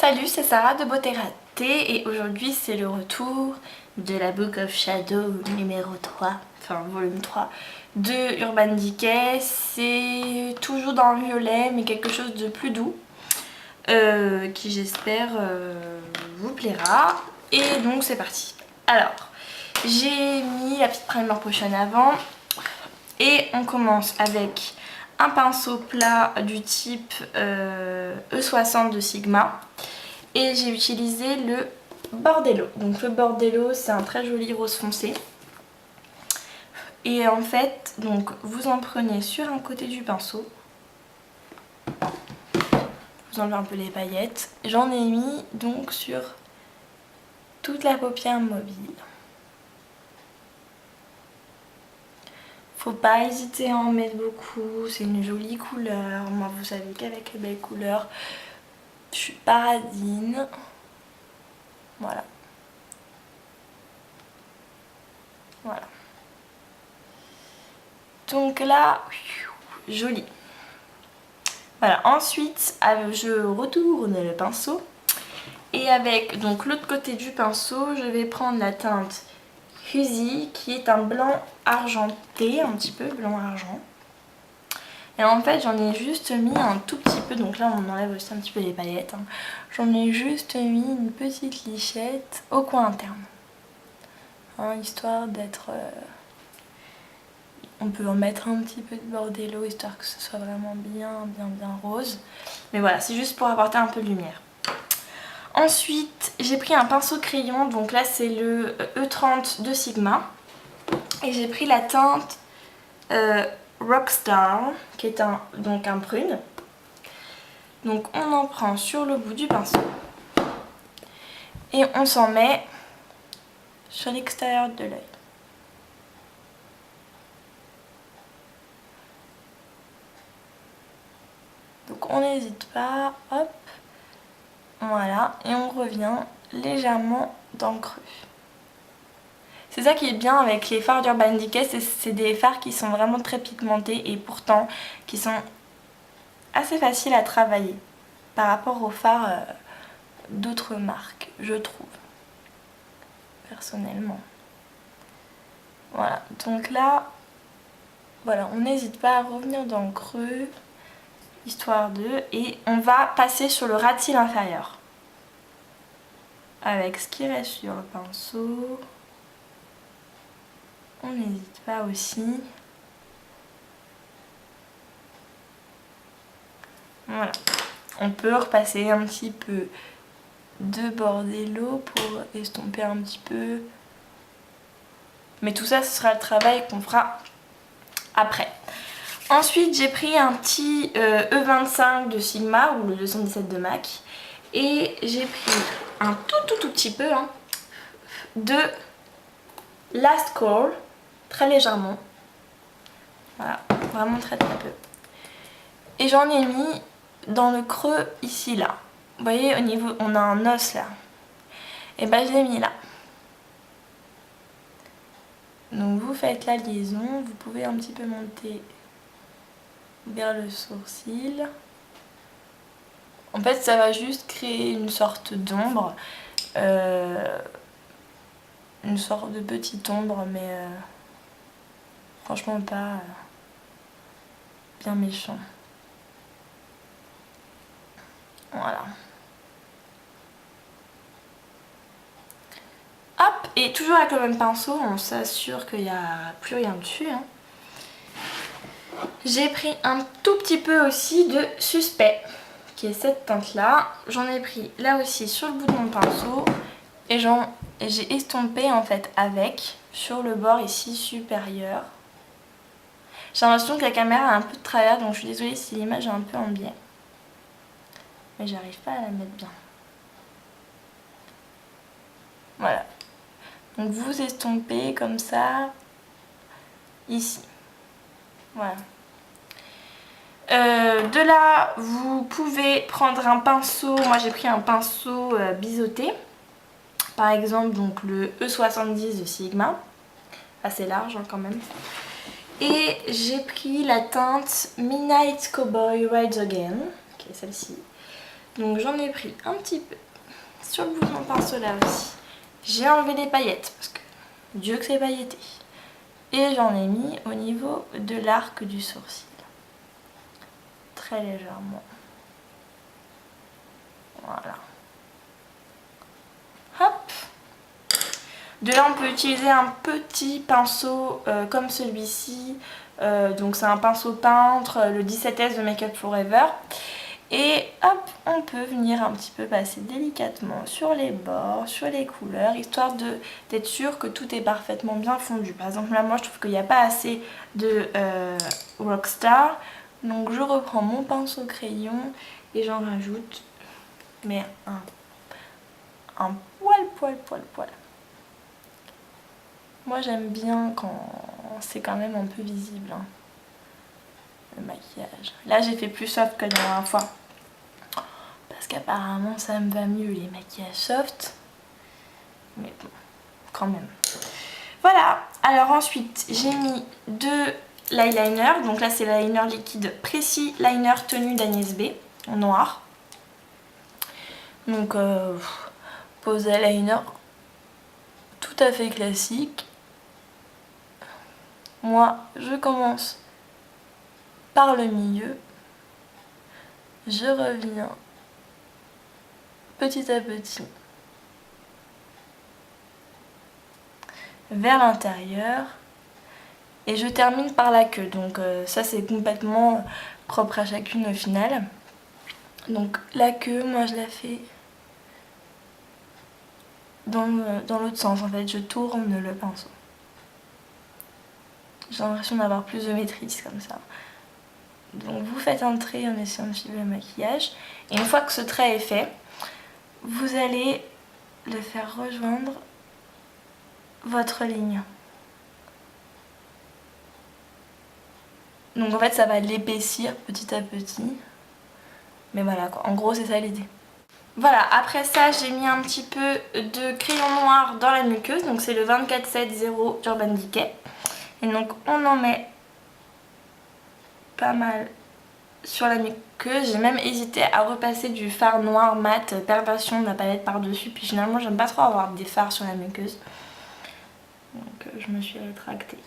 Salut, c'est Sarah de Beauté Ratée et aujourd'hui c'est le retour de la Book of Shadow numéro 3, enfin volume 3 de Urban Decay. C'est toujours dans le violet mais quelque chose de plus doux qui j'espère vous plaira. Et donc c'est parti. Alors, j'ai mis la petite primer potion avant et on commence avec un pinceau plat du type E60 de Sigma. Et j'ai utilisé le Bordello. Donc le Bordello, c'est un très joli rose foncé. Et en fait, donc vous en prenez sur un côté du pinceau. Vous enlevez un peu les paillettes. J'en ai mis donc sur toute la paupière mobile. Faut pas hésiter à en mettre beaucoup, c'est une jolie couleur. Moi, vous savez qu'avec les belles couleurs, je suis paradine. Voilà. Voilà. Donc là, joli. Voilà, ensuite je retourne le pinceau et avec donc l'autre côté du pinceau, je vais prendre la teinte Huzy qui est un blanc argenté, un petit peu blanc argent. Et en fait j'en ai juste mis un tout petit peu, donc là on enlève aussi un petit peu les paillettes. Hein. J'en ai juste mis une petite lichette au coin interne. Hein, histoire d'être... On peut en mettre un petit peu de Bordello histoire que ce soit vraiment bien rose. Mais voilà, c'est juste pour apporter un peu de lumière. Ensuite, j'ai pris un pinceau crayon. Donc là, c'est le E30 de Sigma. Et j'ai pris la teinte Rockstar, qui est donc un prune. Donc on en prend sur le bout du pinceau. Et on s'en met sur l'extérieur de l'œil. Donc on n'hésite pas, hop, voilà, et on revient légèrement dans le creux. C'est ça qui est bien avec les fards d'Urban Decay, c'est des fards qui sont vraiment très pigmentés et pourtant qui sont assez faciles à travailler par rapport aux fards d'autres marques, je trouve, personnellement. Voilà, donc là, voilà, on n'hésite pas à revenir dans le creux. Histoire de... Et on va passer sur le ras de cils inférieur. Avec ce qui reste sur le pinceau. On n'hésite pas aussi. Voilà. On peut repasser un petit peu de Bordello pour estomper un petit peu. Mais tout ça, ce sera le travail qu'on fera après. Ensuite, j'ai pris un petit E25 de Sigma ou le 217 de MAC. Et j'ai pris un tout petit peu hein, de Last Call, très légèrement. Voilà, vraiment très peu. Et j'en ai mis dans le creux ici, là. Vous voyez, au niveau, on a un os là. Et ben je l'ai mis là. Donc vous faites la liaison, vous pouvez un petit peu monter vers le sourcil. En fait, ça va juste créer une sorte d'ombre. Une sorte de petite ombre, mais franchement pas bien méchant. Voilà. Hop, et toujours avec le même pinceau, on s'assure qu'il n'y a plus rien dessus. Hein. J'ai pris un tout petit peu aussi de Suspect, qui est cette teinte-là. J'en ai pris là aussi sur le bout de mon pinceau et j'ai estompé en fait avec sur le bord ici supérieur. J'ai l'impression que la caméra a un peu de travers, donc je suis désolée si l'image est un peu en biais. Mais j'arrive pas à la mettre bien. Voilà. Donc vous estompez comme ça, ici. Voilà. De là, vous pouvez prendre un pinceau. Moi j'ai pris un pinceau biseauté. Par exemple, donc le E70 de Sigma. Assez large hein, quand même. Et j'ai pris la teinte Midnight Cowboy Rides Again, qui est celle-ci. Donc j'en ai pris un petit peu sur le bout de mon pinceau là aussi. J'ai enlevé les paillettes parce que Dieu que c'est pailleté. Et j'en ai mis au niveau de l'arc du sourcil. Très légèrement. Voilà. Hop. De là on peut utiliser un petit pinceau comme celui-ci. Donc c'est un pinceau peintre, le 17S de Make Up Forever. Et hop, on peut venir un petit peu passer délicatement sur les bords, sur les couleurs, histoire d'être sûr que tout est parfaitement bien fondu. Par exemple là moi je trouve qu'il n'y a pas assez de Rockstar. Donc je reprends mon pinceau crayon et j'en rajoute, mais un poil. Moi j'aime bien quand c'est quand même un peu visible, hein, le maquillage. Là j'ai fait plus soft que la dernière fois. Parce qu'apparemment ça me va mieux les maquillages soft. Mais bon, quand même. Voilà, alors ensuite j'ai mis 2 l'eyeliner. Donc là c'est l'eyeliner liquide Précis Liner Tenue d'Agnès B en noir. Donc pose eyeliner tout à fait classique. Moi je commence par le milieu. Je reviens petit à petit vers l'intérieur et je termine par la queue. Donc ça c'est complètement propre à chacune au final. Donc la queue, moi je la fais dans l'autre sens en fait, je tourne le pinceau. J'ai l'impression d'avoir plus de maîtrise comme ça. Donc vous faites un trait en essayant de suivre le maquillage et une fois que ce trait est fait, vous allez le faire rejoindre votre ligne. Donc en fait ça va l'épaissir petit à petit. Mais voilà quoi, en gros c'est ça l'idée. Voilà, après ça j'ai mis un petit peu de crayon noir dans la muqueuse. Donc c'est le 2470 d'Urban Decay. Et donc on en met pas mal sur la muqueuse. J'ai même hésité à repasser du fard noir mat Perversion de la palette par dessus. Puis finalement j'aime pas trop avoir des fards sur la muqueuse. Donc je me suis rétractée.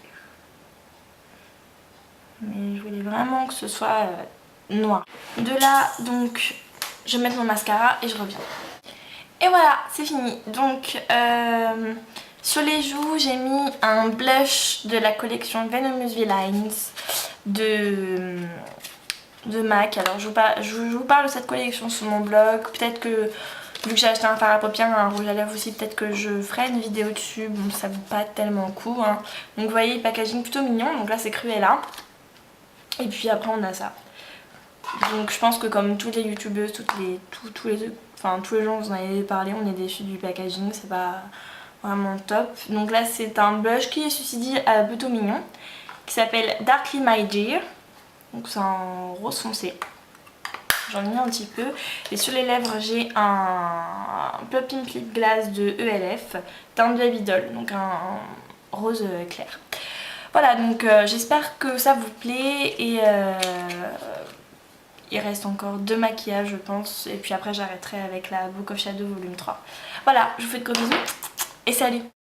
Mais je voulais vraiment que ce soit noir. De là donc je vais mettre mon mascara et je reviens. Et voilà, c'est fini. Donc sur les joues j'ai mis un blush de la collection Venomous Villains de MAC. Alors je vous parle de cette collection sur mon blog. Peut-être que vu que j'ai acheté un fard à paupières, un rouge à lèvres aussi, peut-être que je ferai une vidéo dessus. Bon, ça vaut pas tellement le coup, hein. Donc vous voyez le packaging plutôt mignon. Donc là c'est Cruella. Et puis après on a ça. Donc je pense que comme toutes les youtubeuses, tous les gens vous en avez parlé, on est déçus du packaging, c'est pas vraiment top. Donc là c'est un blush qui est ceci dit plutôt mignon, qui s'appelle Darkly My Dear. Donc c'est un rose foncé. J'en ai mis un petit peu. Et sur les lèvres j'ai un Plop-in Lip Glass de ELF, teinte Baby Doll, donc un rose clair. Voilà, donc j'espère que ça vous plaît et il reste encore 2 maquillages je pense et puis après j'arrêterai avec la Book of Shadow volume 3. Voilà, je vous fais de gros bisous et salut!